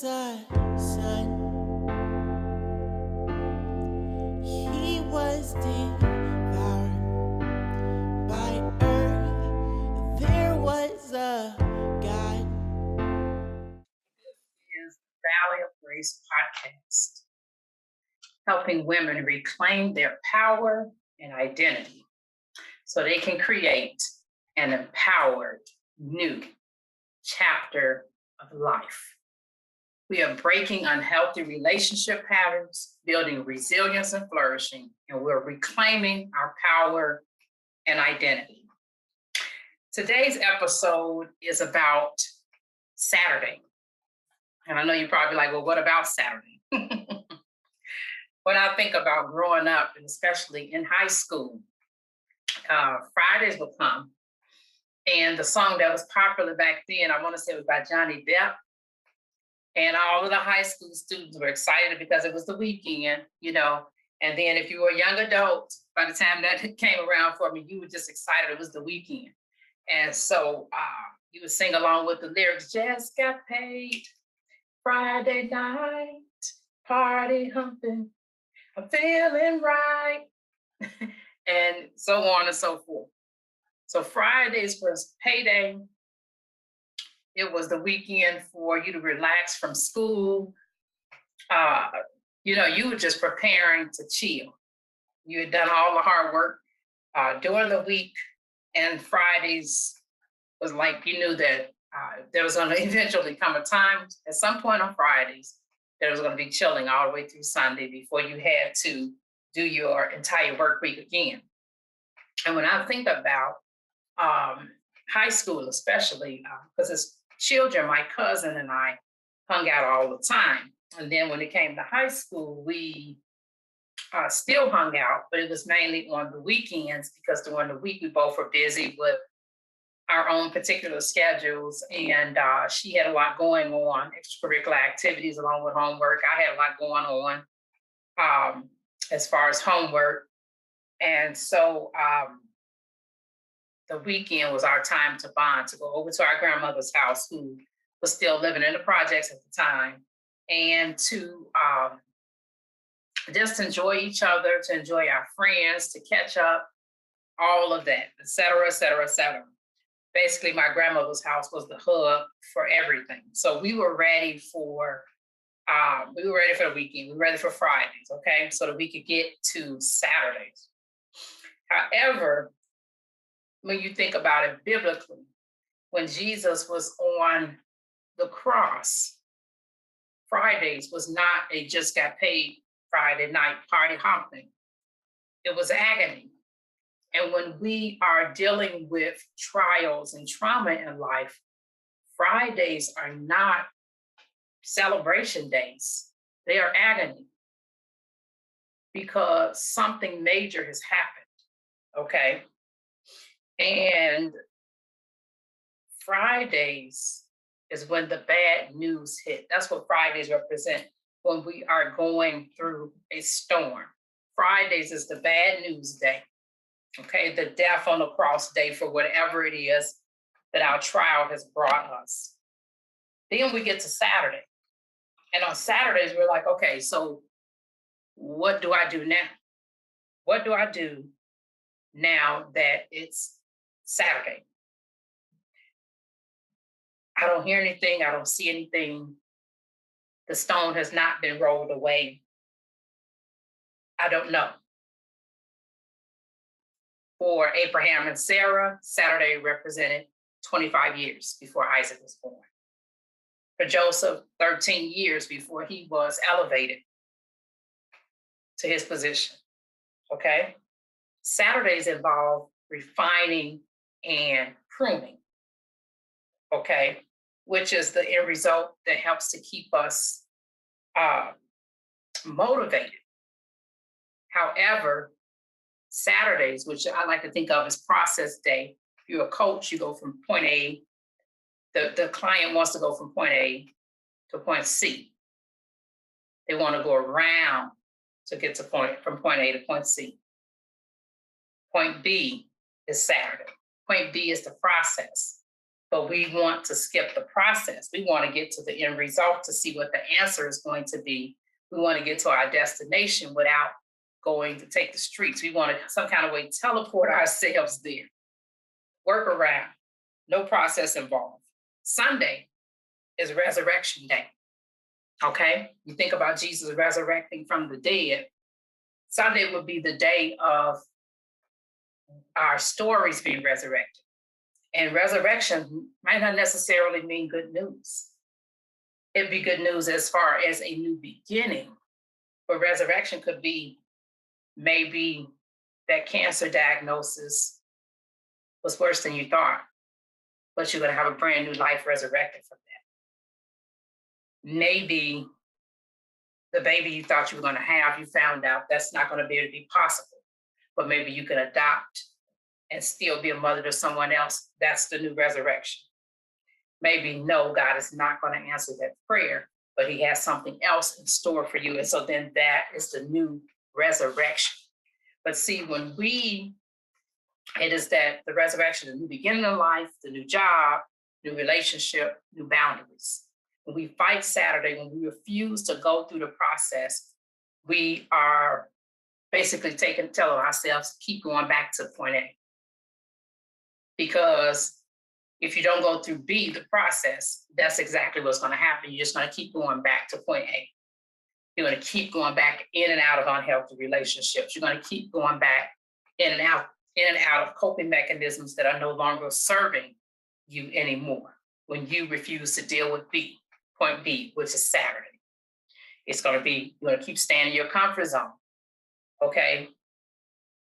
a son, he was devoured by earth. There was a God. Is Valley of Grace podcast, helping women reclaim their power and identity so they can create an empowered new chapter of life. We are breaking unhealthy relationship patterns, building resilience and flourishing, and we're reclaiming our power and identity. Today's episode is about Saturday. And I know you're probably like, well, what about Saturday? When I think about growing up, and especially in high school, Fridays would come. And the song that was popular back then, I want to say it was by Johnny Depp. And all of the high school students were excited because it was the weekend, you know. And then if you were a young adult, by the time that came around for me, you were just excited it was the weekend. And so you would sing along with the lyrics, just got paid Friday night, party humping, I'm feeling right, and so on and so forth. So Fridays was payday. It was the weekend for you to relax from school. You were just preparing to chill. You had done all the hard work during the week, and Fridays was like you knew that there was going to eventually come a time at some point on Fridays that was going to be chilling all the way through Sunday before you had to do your entire work week again. And when I think about high school, especially because as children, my cousin and I hung out all the time. And then when it came to high school, we still hung out, but it was mainly on the weekends because during the week we both were busy with our own particular schedules, and she had a lot going on, extracurricular activities along with homework. I had a lot going on as far as homework. And so the weekend was our time to bond, to go over to our grandmother's house, who was still living in the projects at the time, and to just enjoy each other, to enjoy our friends, to catch up, all of that, et cetera, et cetera, et cetera. Basically, my grandmother's house was the hub for everything. So we were ready for the weekend. We were ready for Fridays, okay? So that we could get to Saturdays. However, when you think about it biblically, when Jesus was on the cross, Fridays was not a just got paid Friday night party hopping. It was agony. And when we are dealing with trials and trauma in life, Fridays are not celebration days. They are agony because something major has happened, okay? And Fridays is when the bad news hit. That's what Fridays represent when we are going through a storm. Fridays is the bad news day. Okay, the death on the cross day for whatever it is that our trial has brought us. Then we get to Saturday. And on Saturdays, we're like, okay, so what do I do now? What do I do now that it's Saturday? I don't hear anything. I don't see anything. The stone has not been rolled away. I don't know. For Abraham and Sarah, Saturday represented 25 years before Isaac was born. For Joseph, 13 years before he was elevated to his position, okay? Saturdays involve refining and pruning, okay? Which is the end result that helps to keep us motivated. However, Saturdays, which I like to think of as process day. If you're a coach, you go from point A. The client wants to go from point A to point C. They want to go around to get from point A to point C. Point B is Saturday. Point B is the process. but we want to skip the process. We want to get to the end result to see what the answer is going to be. We want to get to our destination without going to take the streets. We want to some kind of way teleport ourselves there. Work around, no process involved. Sunday is resurrection day. Okay? You think about Jesus resurrecting from the dead. Sunday would be the day of our stories being resurrected. And resurrection might not necessarily mean good news. It'd be good news as far as a new beginning. But resurrection could be maybe that cancer diagnosis was worse than you thought, but you're going to have a brand new life resurrected from that. Maybe the baby you thought you were going to have, you found out that's not going to be able to be possible, but maybe you can adopt and still be a mother to someone else. That's the new resurrection. Maybe no, God is not going to answer that prayer, but he has something else in store for you. And so then that is the new resurrection. But see, it is that the resurrection, the new beginning of life, the new job, new relationship, new boundaries. When we fight Saturday, when we refuse to go through the process, we are basically telling ourselves, keep going back to point A. Because if you don't go through B, the process, that's exactly what's going to happen. You're just going to keep going back to point A. You're going to keep going back in and out of unhealthy relationships. You're going to keep going back in and out of coping mechanisms that are no longer serving you anymore when you refuse to deal with point B, which is Saturday. It's going to be, you're going to keep staying in your comfort zone, okay?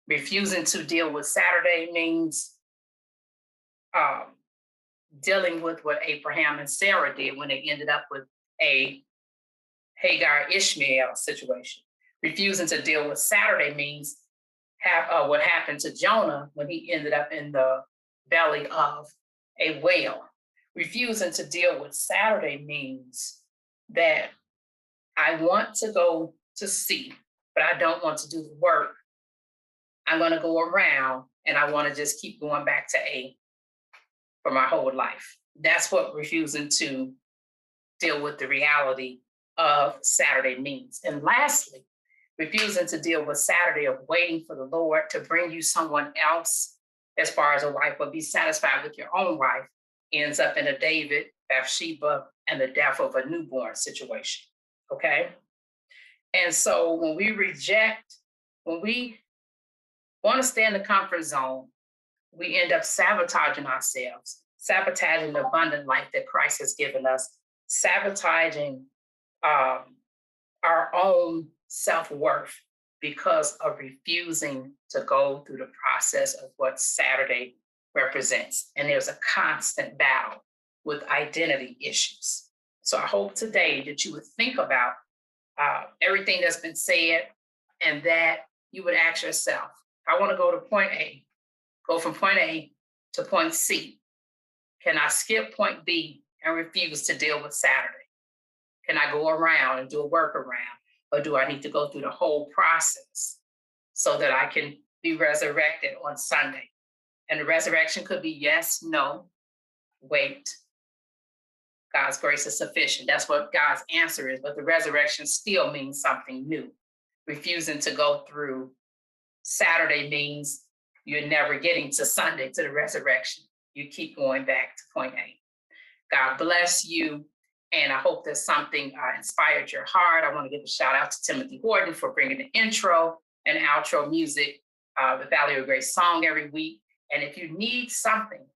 Refusing to deal with Saturday means dealing with what Abraham and Sarah did when they ended up with a Hagar Ishmael situation. Refusing to deal with Saturday means what happened to Jonah when he ended up in the belly of a whale. Refusing to deal with Saturday means that I want to go to C, but I don't want to do the work. I'm going to go around and I want to just keep going back to A for my whole life. That's what refusing to deal with the reality of Saturday means. And lastly, refusing to deal with Saturday of waiting for the Lord to bring you someone else as far as a wife, but be satisfied with your own wife, ends up in a David, Bathsheba, and the death of a newborn situation, okay? And so when we want to stay in the comfort zone, we end up sabotaging ourselves, sabotaging the abundant life that Christ has given us, sabotaging our own self-worth because of refusing to go through the process of what Saturday represents. And there's a constant battle with identity issues. So I hope today that you would think about everything that's been said and that you would ask yourself, I want to go to point A, go from point A to point C. Can I skip point B and refuse to deal with Saturday? Can I go around and do a workaround? Or do I need to go through the whole process so that I can be resurrected on Sunday? And the resurrection could be yes, no, wait. God's grace is sufficient. That's what God's answer is. But the resurrection still means something new. Refusing to go through Saturday means you're never getting to Sunday, to the resurrection. You keep going back to point A. God bless you. And I hope that something inspired your heart. I want to give a shout out to Timothy Horton for bringing the intro and outro music, the Valley of Grace song every week. And if you need something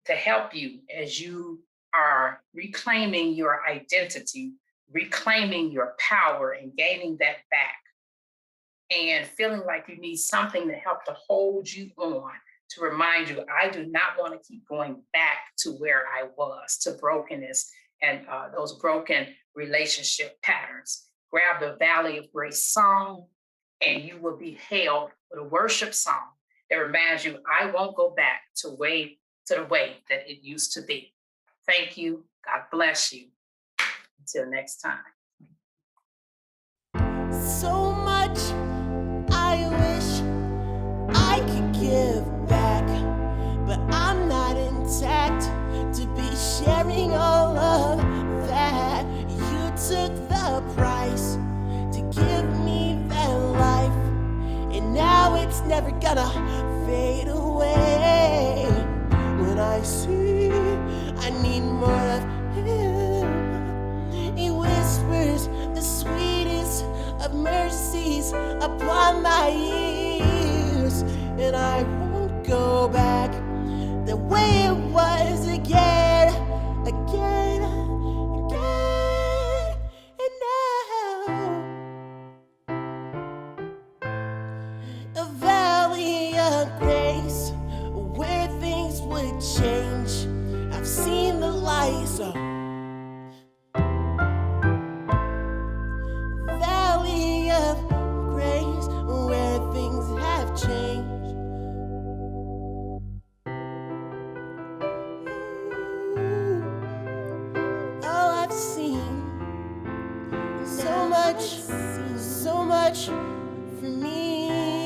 to help you as you are reclaiming your identity, reclaiming your power and gaining that back, and feeling like you need something to help to hold you on, to remind you, I do not want to keep going back to where I was, to brokenness and those broken relationship patterns. Grab the Valley of Grace song and you will be hailed with a worship song that reminds you, I won't go back to the way that it used to be. Thank you. God bless you. Until next time. So much I wish I could give back, but I'm not intact to be sharing all of that. You took the price to give me that life, and now it's never gonna fade away. When I see I need more of Him, He whispers the sweetest of mercies upon my ears, and I won't go back the way it was again, again, again. And now a valley of grace where things would change. I've seen the light, so valley of grace where things have changed. Oh, I've seen so much for me.